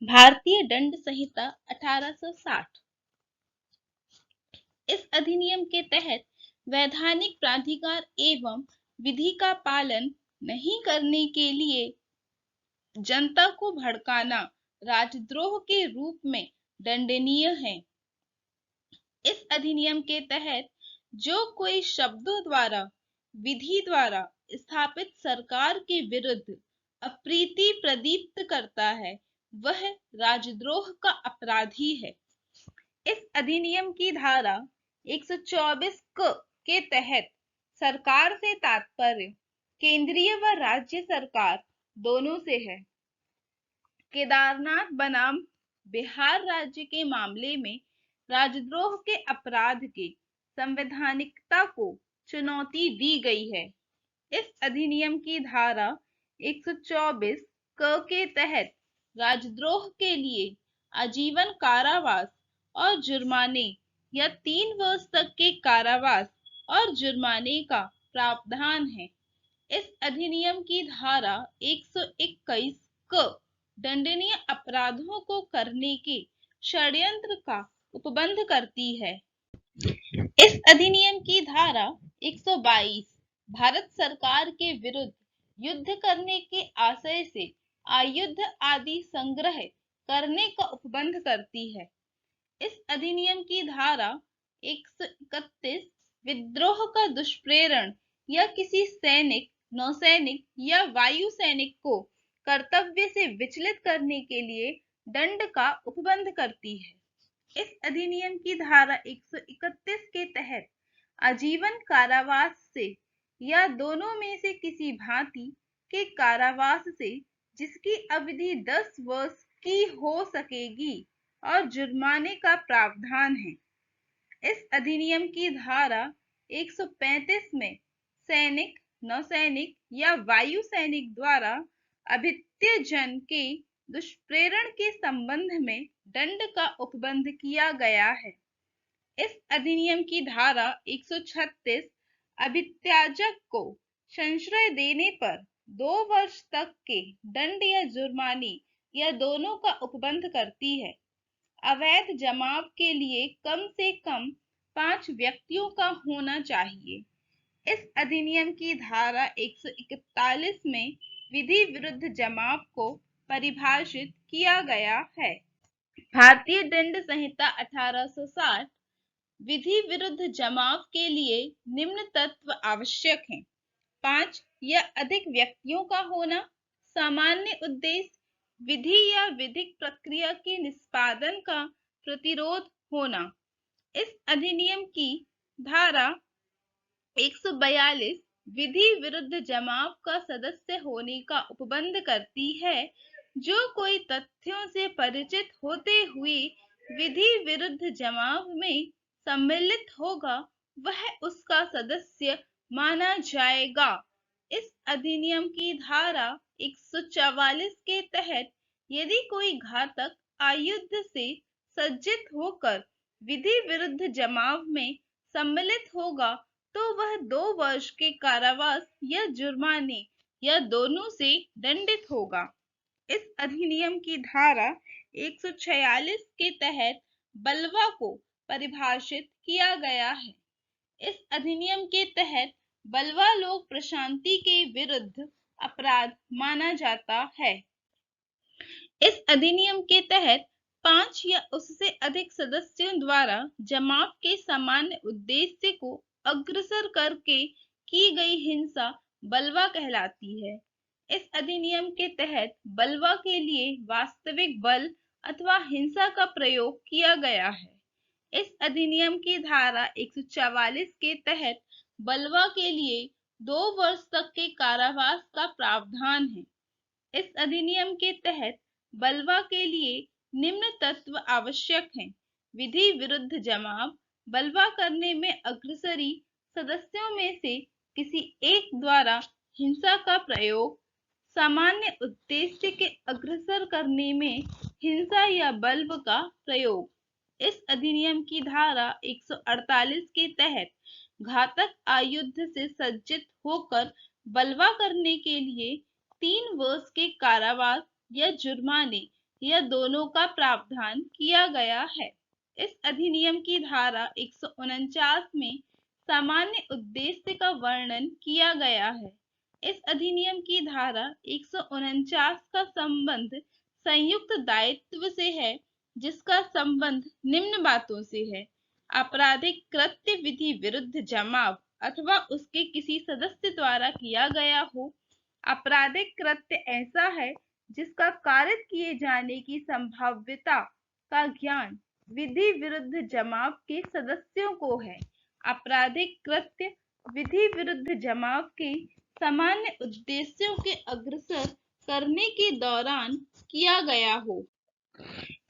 भारतीय दंड संहिता 1860। इस अधिनियम के तहत वैधानिक प्राधिकार एवं विधि का पालन नहीं करने के लिए जनता को भड़काना राजद्रोह के रूप में दंडनीय है। इस अधिनियम के तहत जो कोई शब्दों द्वारा विधि द्वारा स्थापित सरकार के विरुद्ध अप्रीति प्रदीप्त करता है वह राजद्रोह का अपराधी है। इस अधिनियम की धारा 124 के तहत सरकार से तात्पर्य केंद्रीय व राज्य सरकार दोनों से है। केदारनाथ बनाम बिहार राज्य के मामले में राजद्रोह के अपराध के संवैधानिकता को चुनौती दी गई है। इस अधिनियम की धारा 124 के तहत राजद्रोह के लिए आजीवन कारावास और जुर्माने या 3 वर्ष तक के कारावास और जुर्माने का प्रावधान है। इस अधिनियम की धारा 121 दंडनीय अपराधों को करने के षड्यंत्र का उपबंध करती है। इस अधिनियम की धारा 122 भारत सरकार के विरुद्ध युद्ध करने के आशय से आयुध आदि संग्रह करने का उपबंध करती है। इस अधिनियम की धारा 131 विद्रोह का दुष्प्रेरण या किसी सैनिक, नौसैनिक या वायु सैनिक को कर्तव्य से विचलित करने के लिए दंड का उपबंध करती है। इस अधिनियम की धारा 131 के तहत आजीवन कारावास से या दोनों में से किसी भांति के कारावास से जिसकी अवधि 10 वर्ष की हो सकेगी और जुर्माने का प्रावधान है। इस अधिनियम की धारा 135 में सैनिक, नौसैनिक या वायु सैनिक द्वारा अभित्य जन के दुष्प्रेरण के संबंध में दंड का उपबंध किया गया है। इस अधिनियम की धारा 136 अभित्याजक को संश्रय देने पर 2 वर्ष तक के दंड या जुर्माने या दोनों का उपबंध करती है। अवैध जमाव के लिए कम से कम 5 व्यक्तियों का होना चाहिए। इस अधिनियम की धारा 141 में विधि विरुद्ध जमाव को परिभाषित किया गया है। भारतीय दंड संहिता 1860 विधि विरुद्ध जमाव के लिए निम्न तत्व आवश्यक हैं। 5 या अधिक व्यक्तियों का होना, सामान्य उद्देश्य, विधि या विधिक प्रक्रिया के निष्पादन का प्रतिरोध होना। इस अधिनियम की धारा 142 विधि विरुद्ध जमाव का सदस्य होने का उपबंध करती है। जो कोई तथ्यों से परिचित होते हुए विधि विरुद्ध जमाव में सम्मिलित होगा वह उसका सदस्य माना जाएगा। इस अधिनियम की धारा 144 के तहत यदि कोई घातक आयुध से सज्जित होकर विधि विरुद्ध जमाव में सम्मिलित होगा तो वह 2 वर्ष के कारावास या जुर्माने या दोनों से दंडित होगा। इस अधिनियम की धारा 146 के तहत बलवा को परिभाषित किया गया है। इस अधिनियम के तहत बलवा लोक प्रशांति के विरुद्ध अपराध माना जाता है। इस अधिनियम के तहत 5 या उससे अधिक सदस्यों द्वारा जमाव के सामान्य उद्देश्य को अग्रसर करके की गई हिंसा बलवा कहलाती है। इस अधिनियम के तहत बलवा के लिए वास्तविक बल अथवा हिंसा का प्रयोग किया गया है। इस अधिनियम की धारा 144 के तहत बलवा के लिए 2 वर्ष तक के कारावास का प्रावधान है। इस अधिनियम के तहत बलवा के लिए निम्न तत्व आवश्यक हैं। विधि विरुद्ध जमाव, बलवा करने में अग्रसरी, सदस्यों में से किसी एक द्वारा हिंसा का प्रयोग, सामान्य उद्देश्य के अग्रसर करने में हिंसा या बल का प्रयोग। इस अधिनियम की धारा 148 के तहत घातक आयुध से सज्जित होकर बलवा करने के लिए 3 वर्ष के कारावास या जुर्माने या दोनों का प्रावधान किया गया है। इस अधिनियम की धारा 149 में सामान्य उद्देश्य का वर्णन किया गया है। इस अधिनियम की धारा 149 का संबंध संयुक्त दायित्व से है, जिसका संबंध निम्न बातों से है: आपराधिक कृत्य विधि विरुद्ध जमाव अथवा उसके किसी सदस्य द्वारा किया गया हो। आपराधिक कृत्य ऐसा है जिसका कारित किए जाने की संभाव्यता का ज्ञान विधि विरुद्ध जमाव के सदस्यों को है। आपराधिक कृत्य विधि विरुद्ध जमाव के सामान्य उद्देश्यों के अग्रसर करने के दौरान किया गया हो।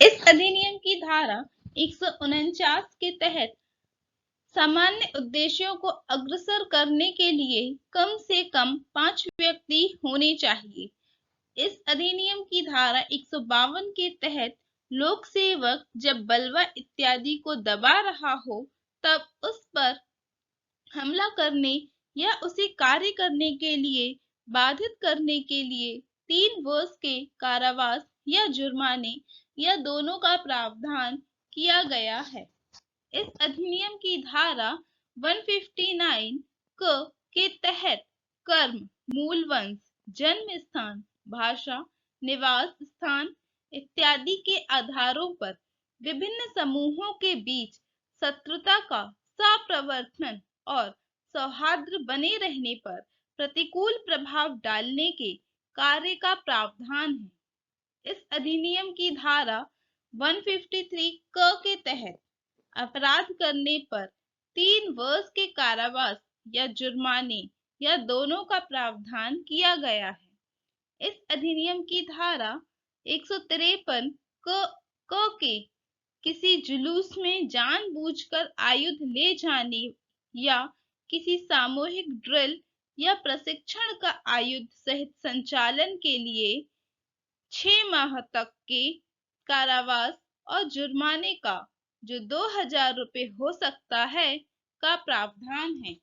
इस अधिनियम की धारा 149 के तहत सामान्य उद्देश्यों को अग्रसर करने के लिए कम से कम 5 व्यक्ति होने चाहिए। इस अधिनियम की धारा 152 के तहत लोक सेवक जब बलवा इत्यादि को दबा रहा हो तब उस पर हमला करने या उसे कार्य करने के लिए बाधित करने के लिए 3 वर्ष के कारावास या जुर्माने या दोनों का प्रावधान किया गया है। इस अधिनियम की धारा 159 के तहत कर्म, मूल वंश, जन्म स्थान, भाषा, निवास स्थान इत्यादि के आधारों पर विभिन्न समूहों के बीच शत्रुता का सप्रवर्तन और सौहार्द बने रहने पर प्रतिकूल प्रभाव डालने के कार्य का प्रावधान है। इस अधिनियम की धारा 153 के तहत अपराध करने पर 3 वर्ष के कारावास या जुर्माने या दोनों का प्रावधान किया गया है। इस अधिनियम की धारा 153 के किसी जुलूस में जानबूझकर आयुध ले जाने या किसी सामूहिक ड्रिल या प्रशिक्षण का आयुध सहित संचालन के लिए 6 माह तक के कारावास और जुर्माने का, जो 2000 रुपये हो सकता है, का प्रावधान है।